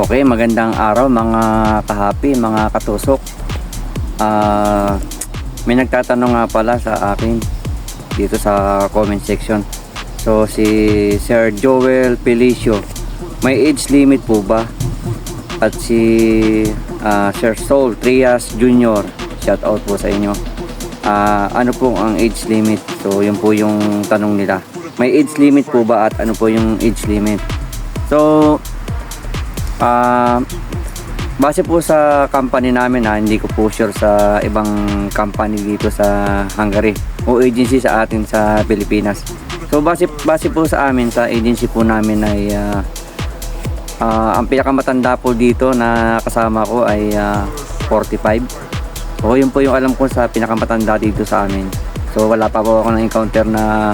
Okay, magandang araw mga kahapi, mga katusok. May nagtatanong nga pala sa akin dito sa comment section. So si Sir Joel Felicio, may age limit po ba? At si Sir Saul Trias Jr., shout out po sa inyo. Ano po ang age limit? So yun po yung tanong nila. May age limit po ba at ano po yung age limit? So base po sa company namin, hindi ko po sure sa ibang company dito sa Hungary o agency sa atin sa Pilipinas. So base po sa amin, sa agency po namin ay ang pinakamatanda po dito na kasama ko ay 45. So yun po yung alam ko sa pinakamatanda dito sa amin. So wala pa po ako na-encounter na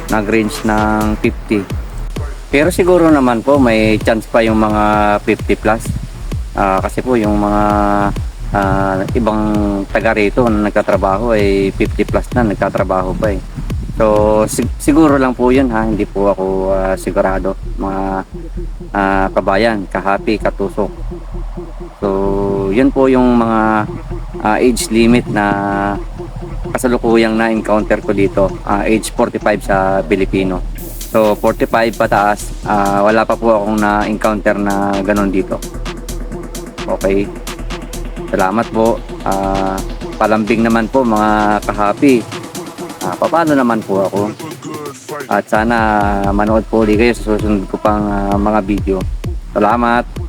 nag-range ng 50. Pero siguro naman po may chance pa yung mga 50 plus. Kasi po yung mga ibang taga rito na nagtatrabaho ay 50 plus na nagtatrabaho pa eh. So siguro lang po yun, hindi po ako sigurado, mga kabayan, kahapi, katusok. So yun po yung mga age limit na kasalukuyang na-encounter ko dito, age 45 sa Pilipino. So 45 pataas, wala pa po akong na-encounter na ganun dito. Okay, salamat po. Palambing naman po mga kahapi. Paano naman po ako? At sana manood po ulit kayo sa susunod ko pang mga video. Salamat.